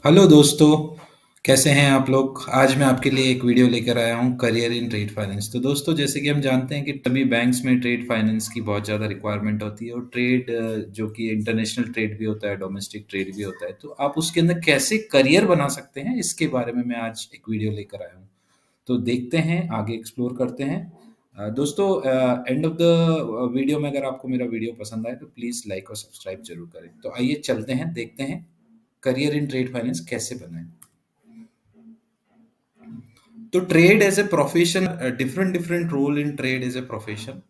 Hello दोस्तों, कैसे हैं आप लोग? आज मैं आपके लिए एक वीडियो लेकर आया हूं, करियर इन ट्रेड फाइनेंस। तो दोस्तों, जैसे कि हम जानते हैं कि सभी बैंक्स में ट्रेड फाइनेंस की बहुत ज़्यादा रिक्वायरमेंट होती है और ट्रेड जो कि इंटरनेशनल ट्रेड भी होता है, डोमेस्टिक ट्रेड भी होता है। तो आप उसके अंदर कैसे करियर बना सकते हैं, इसके बारे में मैं आज एक वीडियो लेकर आया हूँ। तो देखते हैं, आगे एक्सप्लोर करते हैं। दोस्तों, एंड ऑफ द वीडियो में अगर आपको मेरा वीडियो पसंद आए तो प्लीज़ लाइक और सब्सक्राइब जरूर करें। तो आइए चलते हैं, देखते हैं करियर इन ट्रेड फाइनेंस कैसे बनाएं। तो trade as a profession, different different role in trade as a profession.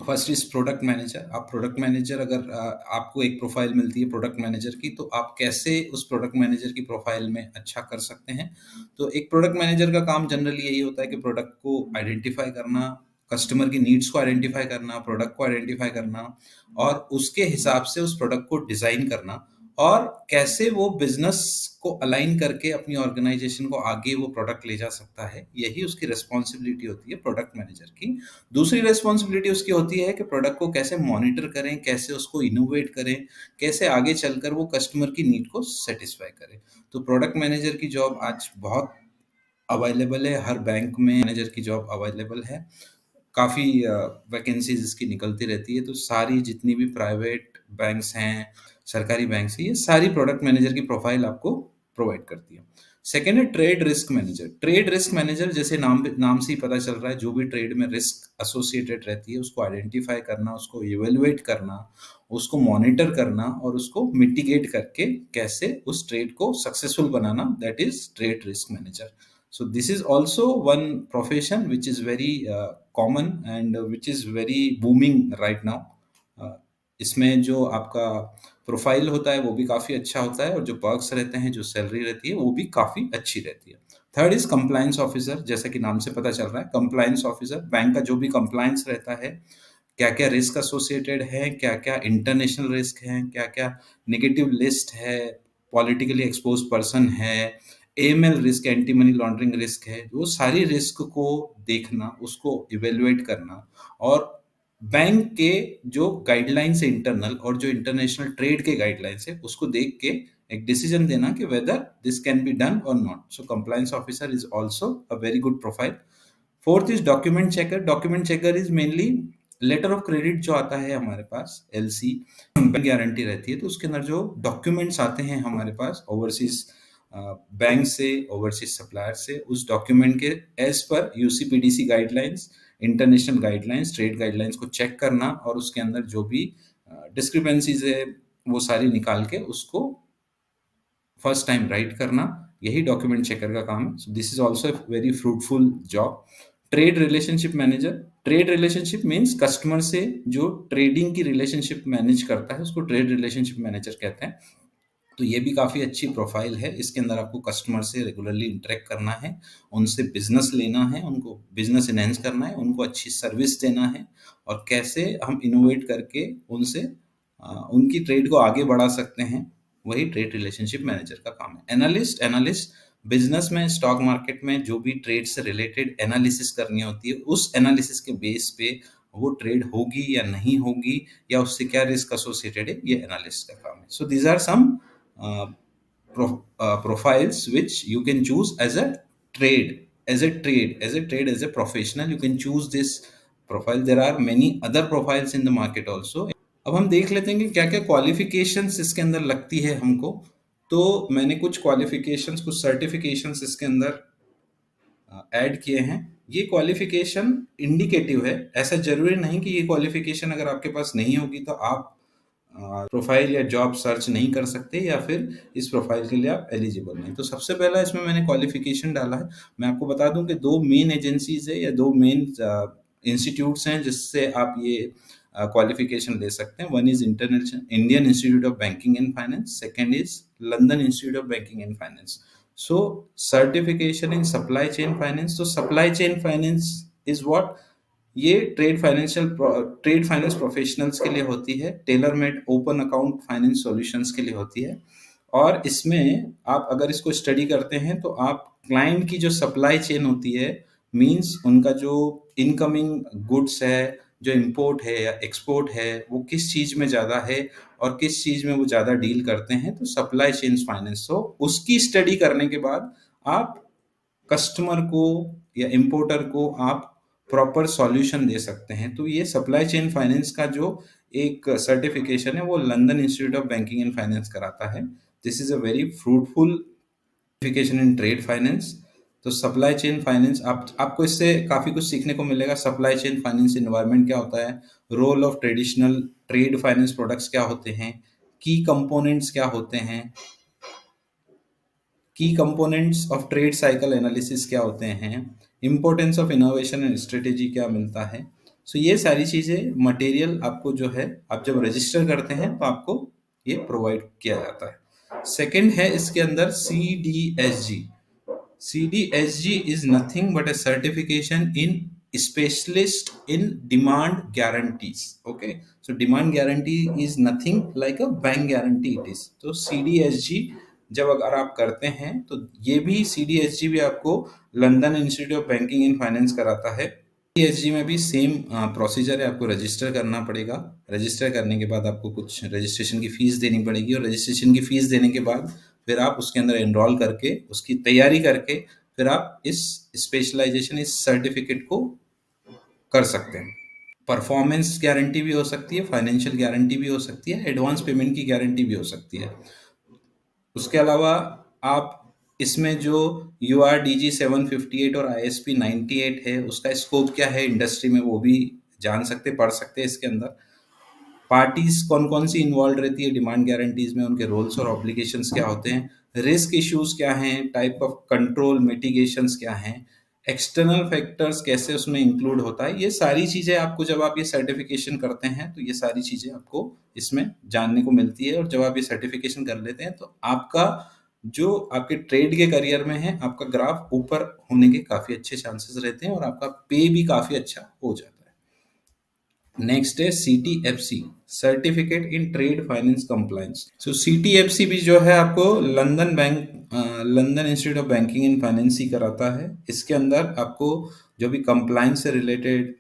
First is product manager. आप प्रोडक्ट मैनेजर, अगर आपको एक प्रोफाइल मिलती है प्रोडक्ट मैनेजर की, तो आप कैसे उस प्रोडक्ट मैनेजर की प्रोफाइल में अच्छा कर सकते हैं। तो एक प्रोडक्ट मैनेजर का काम जनरली यही होता है कि प्रोडक्ट को आइडेंटिफाई करना, कस्टमर की नीड्स को आइडेंटिफाई करना, प्रोडक्ट को आइडेंटिफाई करना और उसके हिसाब से उस प्रोडक्ट को डिजाइन करना और कैसे वो बिजनेस को अलाइन करके अपनी ऑर्गेनाइजेशन को आगे वो प्रोडक्ट ले जा सकता है। यही उसकी रिस्पॉन्सिबिलिटी होती है प्रोडक्ट मैनेजर की। दूसरी रिस्पॉन्सिबिलिटी उसकी होती है कि प्रोडक्ट को कैसे मॉनिटर करें, कैसे उसको इनोवेट करें, कैसे आगे चलकर वो कस्टमर की नीड को सेटिस्फाई करें। तो प्रोडक्ट मैनेजर की जॉब आज बहुत अवेलेबल है, हर बैंक में मैनेजर की जॉब अवेलेबल है। काफ़ी वैकेंसीज इसकी निकलती रहती है। तो सारी जितनी भी प्राइवेट बैंक्स हैं, सरकारी बैंक्स हैं, ये सारी प्रोडक्ट मैनेजर की प्रोफाइल आपको प्रोवाइड करती है। सेकेंड है trade risk manager. Trade risk manager, जैसे नाम से ही पता चल रहा है, जो भी ट्रेड में रिस्क एसोसिएटेड रहती है उसको आइडेंटिफाई करना, उसको इवेलुएट करना, उसको मॉनिटर करना और उसको मिटिगेट करके कैसे उस ट्रेड को successful banana, that is trade risk manager. So this is also one profession which is very common and which is very booming right now. Uh, इसमें जो आपका प्रोफाइल होता है वो भी काफ़ी अच्छा होता है और जो पर्क्स रहते हैं, जो सैलरी रहती है वो भी काफ़ी अच्छी रहती है। Third is compliance officer. जैसा कि नाम से पता चल रहा है, कंप्लायंस ऑफिसर बैंक का जो भी कंप्लायंस रहता है, क्या क्या रिस्क एसोसिएटेड है, क्या क्या इंटरनेशनल रिस्क है, क्या क्या नेगेटिव लिस्ट है, पॉलिटिकली एक्सपोज पर्सन है, AML risk, anti money laundering risk है, वो सारी रिस्क को देखना, उसको इवेलुएट करना और बैंक के जो गाइडलाइंस है इंटरनल और जो इंटरनेशनल ट्रेड के गाइडलाइंस है उसको देख के एक डिसीजन देना कि whether this can be done और not. So compliance officer is also a very good profile. Fourth is document checker. Document checker is mainly letter of credit जो आता है हमारे पास, एलसी, बैंक गारंटी रहती है, तो उसके अंदर जो डॉक्यूमेंट्स आते हैं हमारे पास ओवरसीज बैंक से, ओवरसीज सप्लायर से, उस डॉक्यूमेंट के as per UCPDC guidelines, international guidelines, trade guidelines को चेक करना और उसके अंदर जो भी डिस्क्रिपेंसीज है वो सारी निकाल के उसको फर्स्ट टाइम राइट करना, यही डॉक्यूमेंट चेकर का काम है। So this is also very fruitful job. Trade relationship manager. Trade relationship means customer से जो ट्रेडिंग की रिलेशनशिप मैनेज करता है उसको ट्रेड रिलेशनशिप मैनेजर कहते हैं। तो ये भी काफ़ी अच्छी प्रोफाइल है। इसके अंदर आपको कस्टमर से रेगुलरली इंटरेक्ट करना है, उनसे बिजनेस लेना है, उनको बिजनेस इनहेंस करना है, उनको अच्छी सर्विस देना है और कैसे हम इनोवेट करके उनसे उनकी ट्रेड को आगे बढ़ा सकते हैं, वही ट्रेड रिलेशनशिप मैनेजर का काम है। एनालिस्ट। एनालिस्ट बिजनेस में, स्टॉक मार्केट में जो भी ट्रेड से रिलेटेड एनालिसिस करनी होती है, उस एनालिसिस के बेस पे वो ट्रेड होगी या नहीं होगी या उससे क्या रिस्क एसोसिएटेड है, ये एनालिस्ट का काम है। So these are some profiles which you can choose as a trade, as a professional. You can choose this profile. There are many other profiles in the market also. अब हम देख लेते हैं कि क्या क्या क्वालिफिकेशंस इसके अंदर लगती है हमको। तो मैंने कुछ क्वालिफिकेशंस, कुछ सर्टिफिकेशंस इसके अंदर ऐड किए हैं। ये क्वालिफिकेशन इंडिकेटिव है, ऐसा जरूरी नहीं कि ये क्वालिफिकेशन अगर आपके पास नहीं होगी तो आप प्रोफाइल या जॉब सर्च नहीं कर सकते या फिर इस प्रोफाइल के लिए आप एलिजिबल नहीं। तो सबसे पहला इसमें मैंने क्वालिफिकेशन डाला है। मैं आपको बता दूं कि दो मेन एजेंसीज है या दो मेन इंस्टीट्यूट्स हैं जिससे आप ये क्वालिफिकेशन ले सकते हैं। One is international Indian institute of banking and finance, second is London institute of banking and finance. So certification in supply chain finance. तो supply chain finance is what, ये trade finance professionals के लिए होती है, tailor made open account finance solutions के लिए होती है। और इसमें आप अगर इसको स्टडी करते हैं तो आप क्लाइंट की जो सप्लाई चेन होती है, मींस उनका जो इनकमिंग गुड्स है जो इम्पोर्ट है या एक्सपोर्ट है वो किस चीज़ में ज़्यादा है और किस चीज़ में वो ज़्यादा डील करते हैं, तो सप्लाई चेन फाइनेंस। तो उसकी स्टडी करने के बाद आप कस्टमर को या इम्पोर्टर को आप प्रॉपर सॉल्यूशन दे सकते हैं। तो ये सप्लाई चेन फाइनेंस का जो एक सर्टिफिकेशन है वो London institute of banking and finance कराता है। This is a very fruitful certification in trade finance. तो सप्लाई चेन फाइनेंस आपको इससे काफ़ी कुछ सीखने को मिलेगा। सप्लाई चेन फाइनेंस इन्वायरमेंट क्या होता है, role of traditional trade finance products क्या होते हैं, की कंपोनेंट्स क्या होते हैं, key components of trade cycle analysis क्या होते हैं, importance of innovation and strategy क्या मिलता है। सो ये सारी चीज़ें मटेरियल आपको जो है आप जब रजिस्टर करते हैं तो आपको ये प्रोवाइड किया जाता है। सेकंड है इसके अंदर CDSG। CDSG is nothing but a certification in specialist in demand guarantees. Okay, so demand guarantee is nothing like a bank guarantee it is. तो CDSG जब अगर आप करते हैं तो ये भी CDSG भी आपको London institute of banking and finance कराता है। CDSG में भी सेम प्रोसीजर है, आपको रजिस्टर करना पड़ेगा। रजिस्टर करने के बाद आपको कुछ रजिस्ट्रेशन की फीस देनी पड़ेगी और रजिस्ट्रेशन की फीस देने के बाद फिर आप उसके अंदर एनरोल करके उसकी तैयारी करके फिर आप इस स्पेशलाइजेशन इस सर्टिफिकेट को कर सकते हैं। परफॉर्मेंस गारंटी भी हो सकती है, फाइनेंशियल गारंटी भी हो सकती है, एडवांस पेमेंट की गारंटी भी हो सकती है। उसके अलावा आप इसमें जो URDG 758 और ISP 98 है उसका स्कोप क्या है इंडस्ट्री में वो भी जान सकते पढ़ सकते हैं। इसके अंदर पार्टीज कौन कौन सी इन्वॉल्व रहती है डिमांड गारंटीज में, उनके रोल्स और ऑब्लिगेशंस क्या होते हैं, रिस्क इश्यूज क्या हैं, टाइप ऑफ कंट्रोल मिटिगेशंस क्या हैं, एक्सटर्नल फैक्टर्स कैसे उसमें इंक्लूड होता है। ये सारी चीज़ें आपको जब आप ये सर्टिफिकेशन करते हैं तो ये सारी चीज़ें आपको इसमें जानने को मिलती है। और जब आप ये सर्टिफिकेशन कर लेते हैं तो आपका जो आपके ट्रेड के करियर में है आपका ग्राफ ऊपर होने के काफ़ी अच्छे चांसेस रहते हैं और आपका पे भी काफ़ी अच्छा हो जाता है। नेक्स्ट है CTFC, certificate in trade finance compliance. So CTFC भी जो है आपको London institute of banking and finance ही कराता है। इसके अंदर आपको जो भी कंप्लायंस से रिलेटेड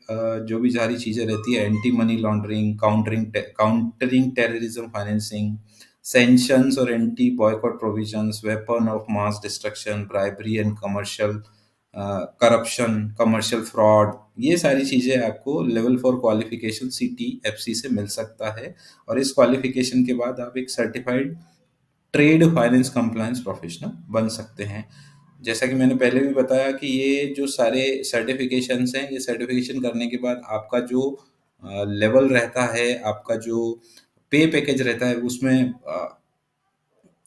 जो भी सारी चीज़ें रहती है, anti money laundering, countering terrorism financing, sanctions और anti boycott provisions, weapon of mass destruction, bribery and commercial corruption, commercial fraud, ये सारी चीज़ें आपको लेवल 4 क्वालिफिकेशन CTFC से मिल सकता है। और इस क्वालिफिकेशन के बाद आप एक certified trade finance compliance professional बन सकते हैं। जैसा कि मैंने पहले भी बताया कि ये जो सारे सर्टिफिकेशंस हैं, ये सर्टिफिकेशन करने के बाद आपका जो लेवल रहता है, आपका जो पे पैकेज रहता है उसमें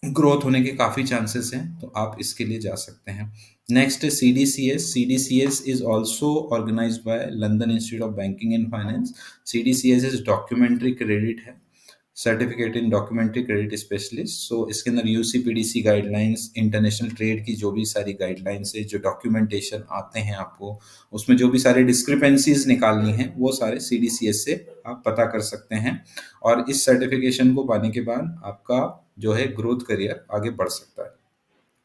ग्रोथ होने के काफ़ी चांसेस हैं, तो आप इसके लिए जा सकते हैं। नेक्स्ट है CDCS। CDCS is also organized by London institute of banking and finance. CDCS is documentary credit है, certificate in documentary credit specialist. So इसके अंदर UCPDC गाइडलाइंस, इंटरनेशनल ट्रेड की जो भी सारी गाइडलाइंस है, जो डॉक्यूमेंटेशन आते हैं आपको उसमें जो भी सारी डिस्क्रिपेंसीज निकालनी है वो सारे CDCS से आप पता कर सकते हैं। और इस सर्टिफिकेशन को पाने के बाद आपका जो है ग्रोथ करियर आगे बढ़ सकता है।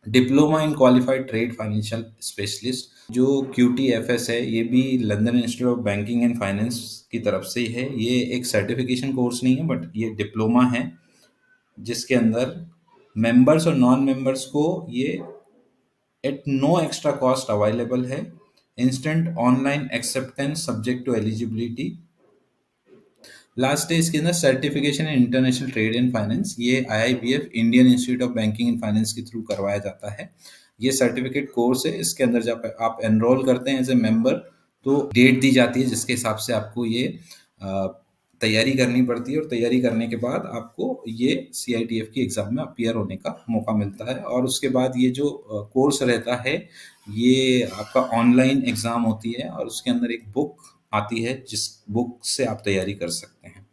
Diploma in qualified trade financial specialist जो QTFS है, ये भी London institute of banking and finance की तरफ से ही है। ये एक सर्टिफिकेशन कोर्स नहीं है बट ये डिप्लोमा है जिसके अंदर मेंबर्स और नॉन मेंबर्स को ये at no extra cost available है। Instant online acceptance subject to eligibility. Last है इसके अंदर certification in international trade and finance. ये IIBF Indian institute of banking and finance के थ्रू करवाया जाता है। ये सर्टिफिकेट कोर्स है। इसके अंदर जब आप एनरोल करते हैं एज ए मेंबर तो डेट दी जाती है जिसके हिसाब से आपको ये तैयारी करनी पड़ती है और तैयारी करने के बाद आपको ये CITF की एग्ज़ाम में अपीयर होने का मौका मिलता है। और उसके बाद ये जो कोर्स रहता है ये आपका ऑनलाइन एग्ज़ाम होती है और उसके अंदर एक बुक आती है जिस बुक से आप तैयारी कर सकते हैं।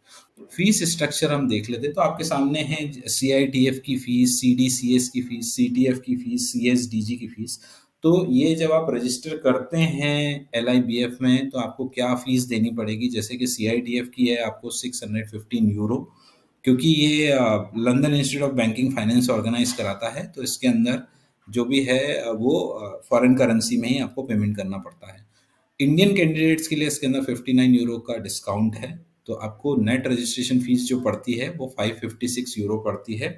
फीस स्ट्रक्चर हम देख लेते हैं तो आपके सामने है CITF की फीस, CDCS की फीस, CTF की फीस, CSDG की फीस। तो ये जब आप रजिस्टर करते हैं LIBF में तो आपको क्या फीस देनी पड़ेगी, जैसे कि CITF की है आपको 615 यूरो, क्योंकि ये London institute of Banking Finance organise कराता है तो इसके अंदर जो भी है वो फॉरेन करेंसी में ही आपको पेमेंट करना पड़ता है। इंडियन कैंडिडेट्स के लिए इसके अंदर 59 यूरो का डिस्काउंट है, तो आपको नेट रजिस्ट्रेशन फीस जो पड़ती है वो 556 यूरो पड़ती है।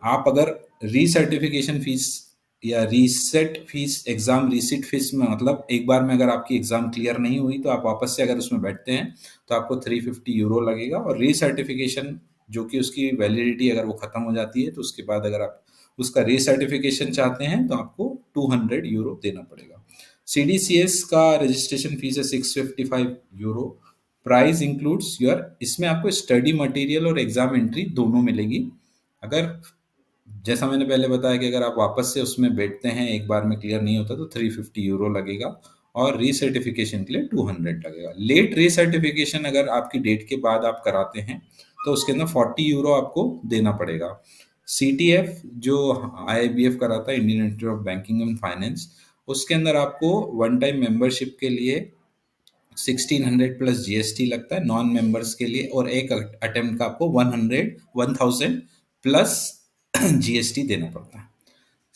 आप अगर रीसर्टिफिकेशन फीस या reset fees, exam receipt fees में, मतलब एक बार में अगर आपकी एग्जाम क्लियर नहीं हुई तो आप वापस से अगर उसमें बैठते हैं तो आपको 350 यूरो लगेगा, और रीसर्टिफिकेशन जो कि उसकी वैलिडिटी अगर वो खत्म हो जाती है तो उसके बाद अगर आप उसका रीसर्टिफिकेशन चाहते हैं तो आपको 200 यूरो देना पड़ेगा। CDCS का रजिस्ट्रेशन फीस है 655 यूरो। प्राइस इंक्लूड्स योर, इसमें आपको स्टडी मटेरियल और एग्जाम एंट्री दोनों मिलेगी। अगर, जैसा मैंने पहले बताया कि अगर आप वापस से उसमें बैठते हैं, एक बार में क्लियर नहीं होता तो 350 यूरो लगेगा, और रीसर्टिफिकेशन के लिए 200 लगेगा। लेट रीसर्टिफिकेशन अगर आपकी डेट के बाद आप कराते हैं तो उसके अंदर 40 यूरो आपको देना पड़ेगा। CTF जो IIBF कराता है, Indian institute of banking and finance, उसके अंदर आपको वन टाइम मेंबरशिप के लिए 1600 प्लस GST लगता है नॉन मेंबर्स के लिए, और एक अटेम्प्ट का आपको 1000 प्लस GST देना पड़ता है।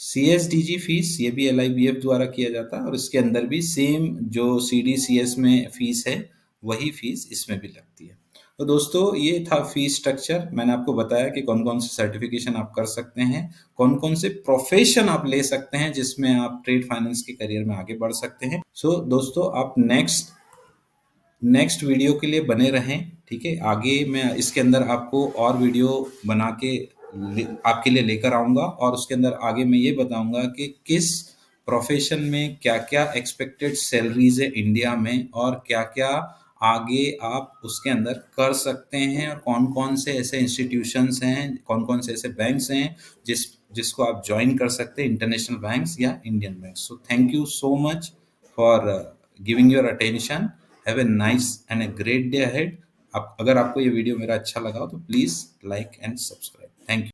CSDG फीस ये भी LIBF द्वारा किया जाता है, और इसके अंदर भी सेम जो CDCS में फीस है वही फीस इसमें भी लगती है। तो दोस्तों ये था फीस स्ट्रक्चर। मैंने आपको बताया कि कौन कौन से सर्टिफिकेशन आप कर सकते हैं, कौन कौन से प्रोफेशन आप ले सकते हैं जिसमें आप ट्रेड फाइनेंस के करियर में आगे बढ़ सकते हैं। सो दोस्तों आप नेक्स्ट वीडियो के लिए बने रहें, ठीक है। आगे मैं इसके अंदर आपको और वीडियो बना के आपके लिए लेकर आऊँगा, और उसके अंदर आगे मैं ये बताऊँगा कि किस प्रोफेशन में क्या-क्या एक्सपेक्टेड सैलरीज़ है इंडिया में, और क्या-क्या आगे आप उसके अंदर कर सकते हैं, और कौन-कौन से ऐसे इंस्टीट्यूशंस हैं, कौन-कौन से ऐसे बैंक्स हैं जिसको आप जॉइन कर सकते हैं, इंटरनेशनल बैंक्स या Indian banks. So thank you so much for giving your attention. Have a nice and a great day ahead. आप, अगर आपको ये वीडियो मेरा अच्छा लगा हो तो please like and subscribe. Thank you.